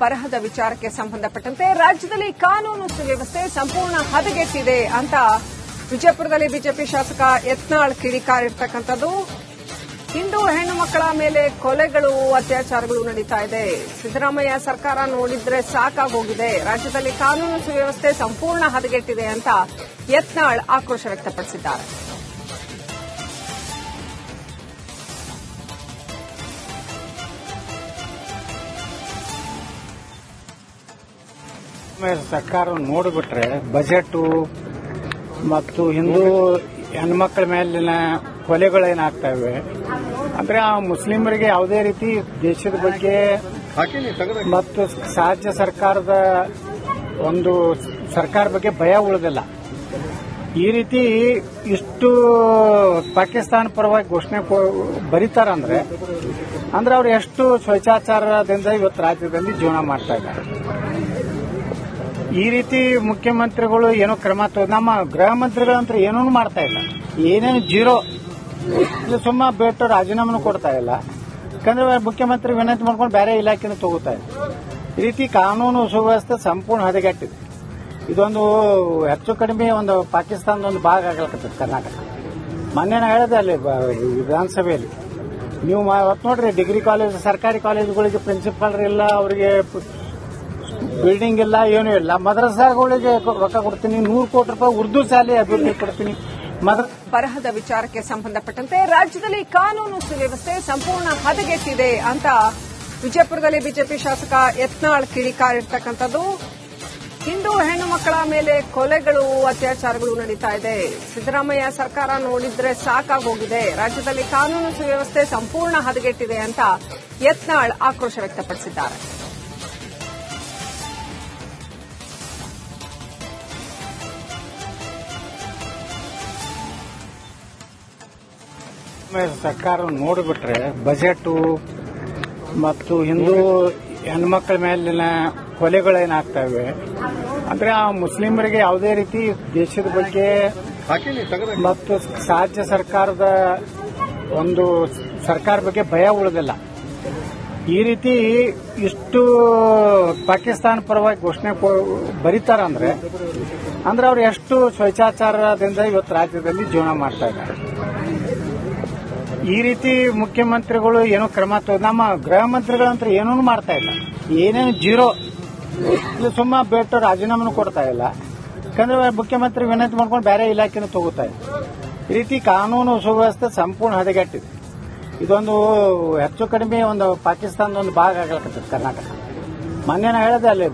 ಬರಹದ ವಿಚಾರಕ್ಕೆ ಸಂಬಂಧಪಟ್ಟಂತೆ ರಾಜ್ಯದಲ್ಲಿ ಕಾನೂನು ಸುವ್ಯವಸ್ಥೆ ಸಂಪೂರ್ಣ ಹದಗೆಟ್ಟಿದೆ ಅಂತ ವಿಜಯಪುರದಲ್ಲಿ ಬಿಜೆಪಿ ಶಾಸಕ ಯತ್ನಾಳ್ ಕಿಡಿಕಾರಿರ್ತಕ್ಕಂಥದ್ದು. ಹಿಂದೂ ಹೆಣ್ಣು ಮಕ್ಕಳ ಮೇಲೆ ಕೊಲೆಗಳು, ಅತ್ಯಾಚಾರಗಳು ನಡೀತಾ ಇದೆ. ಸಿದ್ದರಾಮಯ್ಯ ಸರ್ಕಾರ ನೋಡಿದ್ರೆ ಸಾಕಾಗೋಗಿದೆ, ರಾಜ್ಯದಲ್ಲಿ ಕಾನೂನು ಸುವ್ಯವಸ್ಥೆ ಸಂಪೂರ್ಣ ಹದಗೆಟ್ಟಿದೆ ಅಂತ ಯತ್ನಾಳ್ ಆಕ್ರೋಶ ವ್ಯಕ್ತಪಡಿಸಿದ್ದಾರೆ. ಸರ್ಕಾರ ನೋಡಿಬಿಟ್ರೆ ಬಜೆಟ್ ಮತ್ತು ಹಿಂದೂ ಹೆಣ್ಮಕ್ಳ ಮೇಲಿನ ಕೊಲೆಗಳೇನಾಗ್ತಾ ಇವೆ ಅಂದ್ರೆ ಆ ಮುಸ್ಲಿಮರಿಗೆ ಯಾವುದೇ ರೀತಿ ದೇಶದ ಬಗ್ಗೆ ಮತ್ತು ರಾಜ್ಯ ಸರ್ಕಾರದ ಒಂದು ಸರ್ಕಾರ ಬಗ್ಗೆ ಭಯ ಉಳಿದಿಲ್ಲ. ಈ ರೀತಿ ಇಷ್ಟು ಪಾಕಿಸ್ತಾನ ಪರವಾಗಿ ಘೋಷಣೆ ಬರೀತಾರಂದ್ರೆ ಅವ್ರು ಎಷ್ಟು ಸ್ವೇಚ್ಛಾಚಾರದಿಂದ ಇವತ್ತು ರಾಜ್ಯದಲ್ಲಿ ಜೀವನ ಮಾಡ್ತಾ ಇದ್ದಾರೆ. ಈ ರೀತಿ ಮುಖ್ಯಮಂತ್ರಿಗಳು ಏನೋ ಕ್ರಮ ನಮ್ಮ ಗೃಹ ಮಂತ್ರಿಗಳಂತೂ ಏನೂ ಮಾಡ್ತಾ ಇಲ್ಲ, ಏನೇನು ಜೀರೋ. ಸುಮ್ಮ ಬೇಟು ರಾಜೀನಾಮೆನೂ ಕೊಡ್ತಾ ಇಲ್ಲ, ಯಾಕಂದ್ರೆ ಮುಖ್ಯಮಂತ್ರಿ ವಿನಂತಿ ಮಾಡ್ಕೊಂಡು ಬೇರೆ ಇಲಾಖೆನೂ ತಗೋತಾ ಇಲ್ಲ. ಈ ರೀತಿ ಕಾನೂನು ಸುವ್ಯವಸ್ಥೆ ಸಂಪೂರ್ಣ ಹದಗೆಟ್ಟಿದೆ. ಇದೊಂದು ಹೆಚ್ಚು ಕಡಿಮೆ ಒಂದು ಪಾಕಿಸ್ತಾನದ ಒಂದು ಭಾಗ ಆಗಲಿಕ್ಕೆ ಕರ್ನಾಟಕ. ಮೊನ್ನೆ ನಾ ಹೇಳಿದೆ ಅಲ್ಲಿ ವಿಧಾನಸಭೆಯಲ್ಲಿ, ನೀವು ಅವತ್ತು ನೋಡ್ರಿ ಡಿಗ್ರಿ ಕಾಲೇಜ್ ಸರ್ಕಾರಿ ಕಾಲೇಜುಗಳಿಗೆ ಪ್ರಿನ್ಸಿಪಾಲ್ ಇಲ್ಲ, ಅವರಿಗೆ ಬಿಲ್ಡಿಂಗ್ ಇಲ್ಲ, ಏನೂ ಇಲ್ಲ. ಮದ್ರಸಾಗಳಿಗೆ ರೊಕ್ಕ ಕೊಡ್ತೀನಿ, 100 ಕೋಟಿ ರೂಪಾಯಿ ಉರ್ದು ಶಾಲೆ ಅಭಿವೃದ್ಧಿ ಕೊಡ್ತೀನಿ. ಬರಹದ ವಿಚಾರಕ್ಕೆ ಸಂಬಂಧಪಟ್ಟಂತೆ ರಾಜ್ಯದಲ್ಲಿ ಕಾನೂನು ಸುವ್ಯವಸ್ಥೆ ಸಂಪೂರ್ಣ ಹದಗೆಟ್ಟಿದೆ ಅಂತ ವಿಜಯಪುರದಲ್ಲಿ ಬಿಜೆಪಿ ಶಾಸಕ ಯತ್ನಾಳ್ ಕಿಡಿಕಾರಿರ್ತಕ್ಕಂಥದ್ದು. ಹಿಂದೂ ಹೆಣ್ಣು ಮಕ್ಕಳ ಮೇಲೆ ಕೊಲೆಗಳು, ಅತ್ಯಾಚಾರಗಳು ನಡೀತಾ ಇದೆ. ಸಿದ್ದರಾಮಯ್ಯ ಸರ್ಕಾರ ನೋಡಿದ್ರೆ ಸಾಕಾಗೋಗಿದೆ, ರಾಜ್ಯದಲ್ಲಿ ಕಾನೂನು ಸುವ್ಯವಸ್ಥೆ ಸಂಪೂರ್ಣ ಹದಗೆಟ್ಟಿದೆ ಅಂತ ಯತ್ನಾಳ್ ಆಕ್ರೋಶ ವ್ಯಕ್ತಪಡಿಸಿದ್ದಾರೆ. ಸರ್ಕಾರ ನೋಡಿಬಿಟ್ರೆ ಬಜೆಟ್ ಮತ್ತು ಹಿಂದೂ ಹೆಣ್ಮಕ್ಳ ಮೇಲಿನ ಕೊಲೆಗಳೇನಾಗ್ತಾ ಇವೆ ಅಂದ್ರೆ ಆ ಮುಸ್ಲಿಮರಿಗೆ ಯಾವುದೇ ರೀತಿ ದೇಶದ ಬಗ್ಗೆ ಮತ್ತು ರಾಜ್ಯ ಸರ್ಕಾರದ ಒಂದು ಸರ್ಕಾರ ಬಗ್ಗೆ ಭಯ ಉಳಿದಿಲ್ಲ. ಈ ರೀತಿ ಇಷ್ಟು ಪಾಕಿಸ್ತಾನ ಪರವಾಗಿ ಘೋಷಣೆ ಬರೀತಾರಂದ್ರೆ ಅವ್ರು ಎಷ್ಟು ಸ್ವೇಚ್ಛಾಚಾರದಿಂದ ಇವತ್ತು ರಾಜ್ಯದಲ್ಲಿ ಜೀವನ ಮಾಡ್ತಾ ಇದ್ದಾರೆ. ಈ ರೀತಿ ಮುಖ್ಯಮಂತ್ರಿಗಳು ಏನೋ ಕ್ರಮ ನಮ್ಮ ಗೃಹ ಮಂತ್ರಿಗಳಂತೂ ಏನೂ ಮಾಡ್ತಾ ಇಲ್ಲ, ಏನೇನು ಜೀರೋ. ಸುಮ್ಮ ಬೇಟು ರಾಜೀನಾಮೆನೂ ಕೊಡ್ತಾ ಇಲ್ಲ, ಯಾಕಂದ್ರೆ ಮುಖ್ಯಮಂತ್ರಿ ವಿನಂತಿ ಮಾಡ್ಕೊಂಡು ಬೇರೆ ಇಲಾಖೆನೂ ತಗೋತಾ ಇಲ್ಲ. ಈ ರೀತಿ ಕಾನೂನು ಸುವ್ಯವಸ್ಥೆ ಸಂಪೂರ್ಣ ಹದಗೆಟ್ಟಿದೆ. ಇದೊಂದು ಹೆಚ್ಚು ಕಡಿಮೆ ಒಂದು ಪಾಕಿಸ್ತಾನದ ಒಂದು ಭಾಗ ಆಗಲಿಕ್ಕೆ ಕರ್ನಾಟಕ. ಮೊನ್ನೆ ನಾ ಹೇಳಿದೆ ಅಲ್ಲಿ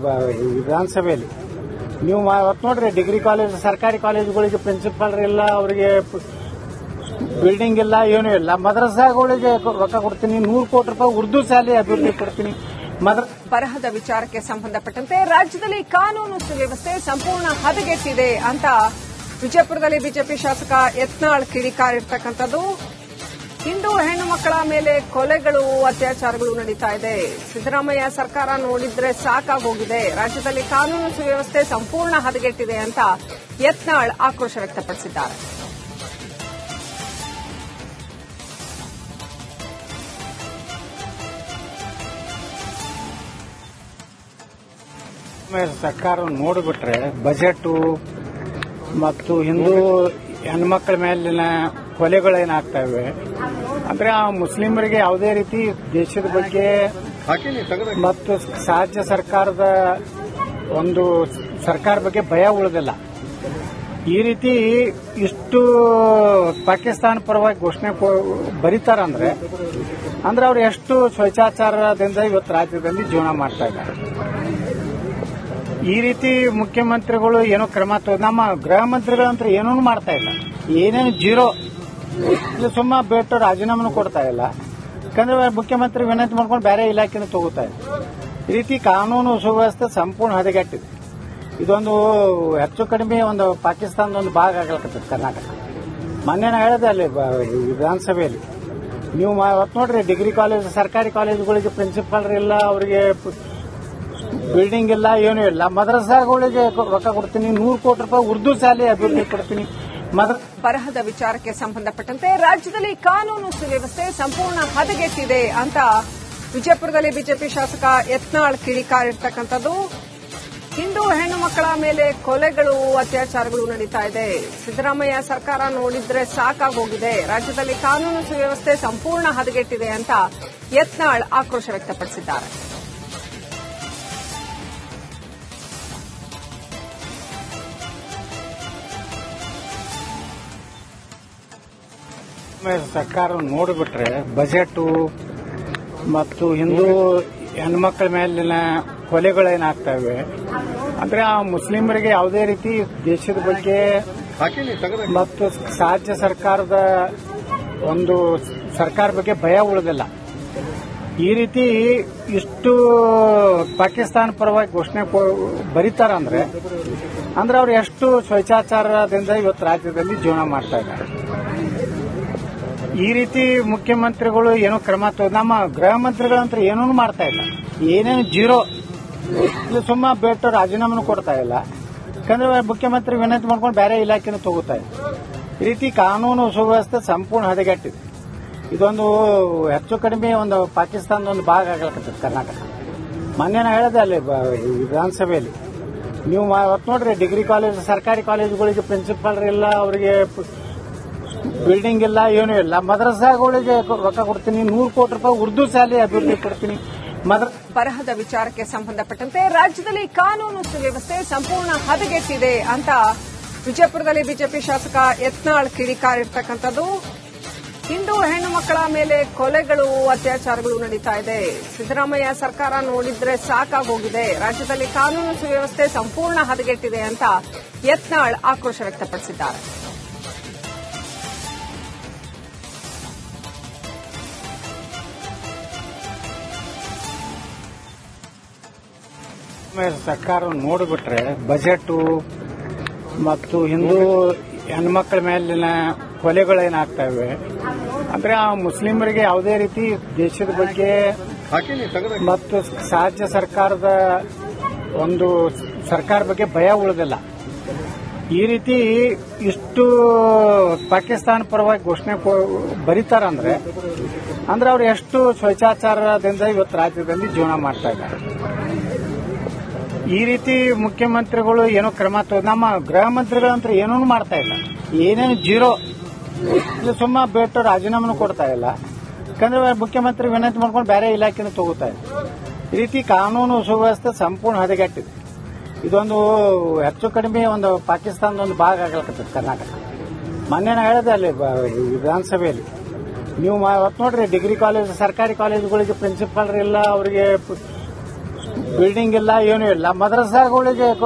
ವಿಧಾನಸಭೆಯಲ್ಲಿ, ನೀವು ಅವತ್ತು ನೋಡ್ರಿ ಡಿಗ್ರಿ ಕಾಲೇಜ್ ಸರ್ಕಾರಿ ಕಾಲೇಜುಗಳಿಗೆ ಪ್ರಿನ್ಸಿಪಾಲ್ ಇಲ್ಲ, ಅವರಿಗೆ ಬಿಲ್ಡಿಂಗ್ ಇಲ್ಲ, ಏನೂ ಇಲ್ಲ. ಮದ್ರಸಾಗಳಿಗೆ ರೊಕ್ಕ ಕೊಡ್ತೀನಿ, 100 ಕೋಟಿ ರೂಪಾಯಿ ಉರ್ದು ಶಾಲೆ ಅಭಿವೃದ್ಧಿ ಕೊಡ್ತೀನಿ. ಬರಹದ ವಿಚಾರಕ್ಕೆ ಸಂಬಂಧಪಟ್ಟಂತೆ ರಾಜ್ಯದಲ್ಲಿ ಕಾನೂನು ಸುವ್ಯವಸ್ಥೆ ಸಂಪೂರ್ಣ ಹದಗೆಟ್ಟಿದೆ ಅಂತ ವಿಜಯಪುರದಲ್ಲಿ ಬಿಜೆಪಿ ಶಾಸಕ ಯತ್ನಾಳ್ ಕಿಡಿಕಾರಿರ್ತಕ್ಕಂಥದ್ದು. ಹಿಂದೂ ಹೆಣ್ಣು ಮಕ್ಕಳ ಮೇಲೆ ಕೊಲೆಗಳು, ಅತ್ಯಾಚಾರಗಳು ನಡೀತಾ ಇದೆ. ಸಿದ್ದರಾಮಯ್ಯ ಸರ್ಕಾರ ನೋಡಿದ್ರೆ ಸಾಕಾಗೋಗಿದೆ, ರಾಜ್ಯದಲ್ಲಿ ಕಾನೂನು ಸುವ್ಯವಸ್ಥೆ ಸಂಪೂರ್ಣ ಹದಗೆಟ್ಟಿದೆ ಅಂತ ಯತ್ನಾಳ್ ಆಕ್ರೋಶ ವ್ಯಕ್ತಪಡಿಸಿದ್ದಾರೆ. ಸರ್ಕಾರ ನೋಡಿಬಿಟ್ರೆ ಬಜೆಟ್ ಮತ್ತು ಹಿಂದೂ ಹೆಣ್ಮಕ್ಳ ಮೇಲಿನ ಕೊಲೆಗಳೇನಾಗ್ತಾ ಇವೆ ಅಂದ್ರೆ ಆ ಮುಸ್ಲಿಮರಿಗೆ ಯಾವುದೇ ರೀತಿ ದೇಶದ ಬಗ್ಗೆ ಮತ್ತು ರಾಜ್ಯ ಸರ್ಕಾರದ ಒಂದು ಸರ್ಕಾರ ಬಗ್ಗೆ ಭಯ ಉಳಿದಿಲ್ಲ. ಈ ರೀತಿ ಇಷ್ಟು ಪಾಕಿಸ್ತಾನ ಪರವಾಗಿ ಘೋಷಣೆ ಬರೀತಾರಂದ್ರೆ ಅವ್ರು ಎಷ್ಟು ಸ್ವೇಚ್ಛಾಚಾರದಿಂದ ಇವತ್ತು ರಾಜ್ಯದಲ್ಲಿ ಜೀವನ ಮಾಡ್ತಾ ಇದ್ದಾರೆ. ಈ ರೀತಿ ಮುಖ್ಯಮಂತ್ರಿಗಳು ಏನೋ ಕ್ರಮ ನಮ್ಮ ಗೃಹ ಮಂತ್ರಿಗಳಂತೂ ಏನೂ ಮಾಡ್ತಾ ಇಲ್ಲ, ಏನೇನು ಜೀರೋ. ಸುಮ್ಮ ಬೇಟು ರಾಜೀನಾಮೆನೂ ಕೊಡ್ತಾ ಇಲ್ಲ, ಯಾಕಂದ್ರೆ ಮುಖ್ಯಮಂತ್ರಿ ವಿನಂತಿ ಮಾಡ್ಕೊಂಡು ಬೇರೆ ಇಲಾಖೆನೂ ತಗೋತಾ ಇಲ್ಲ. ಈ ರೀತಿ ಕಾನೂನು ಸುವ್ಯವಸ್ಥೆ ಸಂಪೂರ್ಣ ಹದಗೆಟ್ಟಿದೆ. ಇದೊಂದು ಹೆಚ್ಚು ಕಡಿಮೆ ಒಂದು ಪಾಕಿಸ್ತಾನದ ಒಂದು ಭಾಗ ಆಗಲಿಕ್ಕೆ ಕರ್ನಾಟಕ. ಮೊನ್ನೆ ನಾ ಹೇಳಿದೆ ಅಲ್ಲಿ ವಿಧಾನಸಭೆಯಲ್ಲಿ, ನೀವು ಅವತ್ತು ನೋಡ್ರಿ ಡಿಗ್ರಿ ಕಾಲೇಜ್ ಸರ್ಕಾರಿ ಕಾಲೇಜುಗಳಿಗೆ ಪ್ರಿನ್ಸಿಪಾಲ್ ಇಲ್ಲ, ಅವರಿಗೆ ಬಿಲ್ಡಿಂಗ್ ಇಲ್ಲ, ಏನೂ ಇಲ್ಲ. ಮದ್ರಸಾಗಳಿಗೆ ರೊಕ್ಕ ಕೊಡ್ತೀನಿ, 100 ಕೋಟಿ ರೂಪಾಯಿ ಉರ್ದು ಶಾಲೆ ಅಭಿವೃದ್ಧಿ ಕೊಡ್ತೀನಿ. ಬರಹದ ವಿಚಾರಕ್ಕೆ ಸಂಬಂಧಪಟ್ಟಂತೆ ರಾಜ್ಯದಲ್ಲಿ ಕಾನೂನು ಸುವ್ಯವಸ್ಥೆ ಸಂಪೂರ್ಣ ಹದಗೆಟ್ಟಿದೆ ಅಂತ ವಿಜಯಪುರದಲ್ಲಿ ಬಿಜೆಪಿ ಶಾಸಕ ಯತ್ನಾಳ್ ಕಿಡಿಕಾರಿರ್ತಕ್ಕಂಥದ್ದು. ಹಿಂದೂ ಹೆಣ್ಣು ಮಕ್ಕಳ ಮೇಲೆ ಕೊಲೆಗಳು, ಅತ್ಯಾಚಾರಗಳು ನಡೀತಾ ಇದೆ. ಸಿದ್ದರಾಮಯ್ಯ ಸರ್ಕಾರ ನೋಡಿದ್ರೆ ಸಾಕಾಗೋಗಿದೆ, ರಾಜ್ಯದಲ್ಲಿ ಕಾನೂನು ಸುವ್ಯವಸ್ಥೆ ಸಂಪೂರ್ಣ ಹದಗೆಟ್ಟಿದೆ ಅಂತ ಯತ್ನಾಳ್ ಆಕ್ರೋಶ ವ್ಯಕ್ತಪಡಿಸಿದ್ದಾರೆ. ಸರ್ಕಾರ ನೋಡಿಬಿಟ್ರೆ ಬಜೆಟ್ ಮತ್ತು ಹಿಂದೂ ಹೆಣ್ಮಕ್ಳ ಮೇಲಿನ ಕೊಲೆಗಳೇನಾಗ್ತವೆ ಅಂದ್ರೆ ಆ ಮುಸ್ಲಿಮರಿಗೆ ಯಾವುದೇ ರೀತಿ ದೇಶದ ಬಗ್ಗೆ ಮತ್ತು ರಾಜ್ಯ ಸರ್ಕಾರದ ಒಂದು ಸರ್ಕಾರ ಬಗ್ಗೆ ಭಯ ಉಳಿದಿಲ್ಲ. ಈ ರೀತಿ ಇಷ್ಟು ಪಾಕಿಸ್ತಾನ ಪರವಾಗಿ ಘೋಷಣೆ ಬರೀತಾರಂದ್ರೆ ಅವ್ರು ಎಷ್ಟು ಸ್ವೇಚ್ಛಾಚಾರದಿಂದ ಇವತ್ತು ರಾಜ್ಯದಲ್ಲಿ ಜೀವನ ಮಾಡ್ತಾ ಇದ್ದಾರೆ. ಈ ರೀತಿ ಮುಖ್ಯಮಂತ್ರಿಗಳು ಏನೋ ಕ್ರಮ ನಮ್ಮ ಗೃಹ ಮಂತ್ರಿಗಳಂತ ಏನೂ ಮಾಡ್ತಾ ಇಲ್ಲ, ಏನೇನು ಜೀರೋ. ಸುಮ್ಮ ಬೇಟು ರಾಜೀನಾಮೆನೂ ಕೊಡ್ತಾ ಇಲ್ಲ, ಯಾಕಂದ್ರೆ ಮುಖ್ಯಮಂತ್ರಿ ವಿನಂತಿ ಮಾಡ್ಕೊಂಡು ಬೇರೆ ಇಲಾಖೆನೂ ತಗೋತಾ ಇಲ್ಲ. ಈ ರೀತಿ ಕಾನೂನು ಸುವ್ಯವಸ್ಥೆ ಸಂಪೂರ್ಣ ಹದಗೆಟ್ಟಿದೆ. ಇದೊಂದು ಹೆಚ್ಚು ಕಡಿಮೆ ಒಂದು ಪಾಕಿಸ್ತಾನದ ಒಂದು ಭಾಗ ಆಗಲಿಕ್ಕೆ ಕರ್ನಾಟಕ. ಮೊನ್ನೆ ನಾ ಹೇಳಿದೆ ಅಲ್ಲಿ ವಿಧಾನಸಭೆಯಲ್ಲಿ, ನೀವು ಅವತ್ತು ನೋಡ್ರಿ ಡಿಗ್ರಿ ಕಾಲೇಜ್ ಸರ್ಕಾರಿ ಕಾಲೇಜುಗಳಿಗೆ ಪ್ರಿನ್ಸಿಪಾಲ್ ಇಲ್ಲ, ಅವರಿಗೆ ಬಿಲ್ಡಿಂಗ್ ಇಲ್ಲ, ಏನೂ ಇಲ್ಲ. ಮದ್ರಸಾಗಳಿಗೆ ರೊಕ್ಕ ಕೊಡ್ತೀನಿ, 100 ಕೋಟಿ ರೂಪಾಯಿ ಉರ್ದು ಶಾಲೆ ಅಭಿವೃದ್ಧಿ ಕೊಡ್ತೀನಿ. ಬರಹದ ವಿಚಾರಕ್ಕೆ ಸಂಬಂಧಪಟ್ಟಂತೆ ರಾಜ್ಯದಲ್ಲಿ ಕಾನೂನು ಸುವ್ಯವಸ್ಥೆ ಸಂಪೂರ್ಣ ಹದಗೆಟ್ಟಿದೆ ಅಂತ ವಿಜಯಪುರದಲ್ಲಿ ಬಿಜೆಪಿ ಶಾಸಕ ಯತ್ನಾಳ್ ಕಿಡಿಕಾರಿರ್ತಕ್ಕಂಥದ್ದು. ಹಿಂದೂ ಹೆಣ್ಣು ಮಕ್ಕಳ ಮೇಲೆ ಕೊಲೆಗಳು, ಅತ್ಯಾಚಾರಗಳು ನಡೀತಾ ಇದೆ. ಸಿದ್ದರಾಮಯ್ಯ ಸರ್ಕಾರ ನೋಡಿದ್ರೆ ಸಾಕಾಗೋಗಿದೆ, ರಾಜ್ಯದಲ್ಲಿ ಕಾನೂನು ಸುವ್ಯವಸ್ಥೆ ಸಂಪೂರ್ಣ ಹದಗೆಟ್ಟಿದೆ ಅಂತ ಯತ್ನಾಳ್ ಆಕ್ರೋಶ ವ್ಯಕ್ತಪಡಿಸಿದ್ದಾರೆ. ಸರ್ಕಾರ ನೋಡಿಬಿಟ್ರೆ ಬಜೆಟ್ ಮತ್ತು ಹಿಂದೂ ಹೆಣ್ಮಕ್ಳ ಮೇಲಿನ ಕೊಲೆಗಳೇನಾಗ್ತವೆ ಅಂದ್ರೆ ಆ ಮುಸ್ಲಿಮರಿಗೆ ಯಾವುದೇ ರೀತಿ ದೇಶದ ಬಗ್ಗೆ ಮತ್ತು ರಾಜ್ಯ ಸರ್ಕಾರದ ಒಂದು ಸರ್ಕಾರ ಬಗ್ಗೆ ಭಯ ಉಳಿದಿಲ್ಲ. ಈ ರೀತಿ ಇಷ್ಟು ಪಾಕಿಸ್ತಾನ ಪರವಾಗಿ ಘೋಷಣೆ ಬರೀತಾರಂದ್ರೆ ಅವ್ರು ಎಷ್ಟು ಸ್ವೇಚ್ಛಾಚಾರದಿಂದ ಇವತ್ತು ರಾಜ್ಯದಲ್ಲಿ ಜೀವನ ಮಾಡ್ತಾ ಇದ್ದಾರೆ. ಈ ರೀತಿ ಮುಖ್ಯಮಂತ್ರಿಗಳು ಏನೋ ಕ್ರಮ ನಮ್ಮ ಗೃಹ ಮಂತ್ರಿಗಳಂತ ಏನೂ ಮಾಡ್ತಾ ಇಲ್ಲ, ಏನೇನು ಜೀರೋ. ಸುಮ್ಮ ಬೇಟು ರಾಜೀನಾಮೆನೂ ಕೊಡ್ತಾ ಇಲ್ಲ, ಯಾಕಂದ್ರೆ ಮುಖ್ಯಮಂತ್ರಿ ವಿನಂತಿ ಮಾಡ್ಕೊಂಡು ಬೇರೆ ಇಲಾಖೆನೂ ತಗೋತಾ ಇಲ್ಲ. ಈ ರೀತಿ ಕಾನೂನು ಸುವ್ಯವಸ್ಥೆ ಸಂಪೂರ್ಣ ಹದಗೆಟ್ಟಿದೆ. ಇದೊಂದು ಹೆಚ್ಚು ಕಡಿಮೆ ಒಂದು ಪಾಕಿಸ್ತಾನದ ಒಂದು ಭಾಗ ಆಗಲಿಕ್ಕೆ ಕರ್ನಾಟಕ. ಮೊನ್ನೆ ನಾ ಹೇಳಿದೆ ಅಲ್ಲಿ ವಿಧಾನಸಭೆಯಲ್ಲಿ, ನೀವು ಅವತ್ತು ನೋಡ್ರಿ ಡಿಗ್ರಿ ಕಾಲೇಜ್ ಸರ್ಕಾರಿ ಕಾಲೇಜುಗಳಿಗೆ ಪ್ರಿನ್ಸಿಪಾಲ್ ಇಲ್ಲ, ಅವರಿಗೆ ಬಿಲ್ಡಿಂಗ್ ಇಲ್ಲ, ಏನೂ ಇಲ್ಲ. ಮದ್ರಸಾಗಳಿಗೆ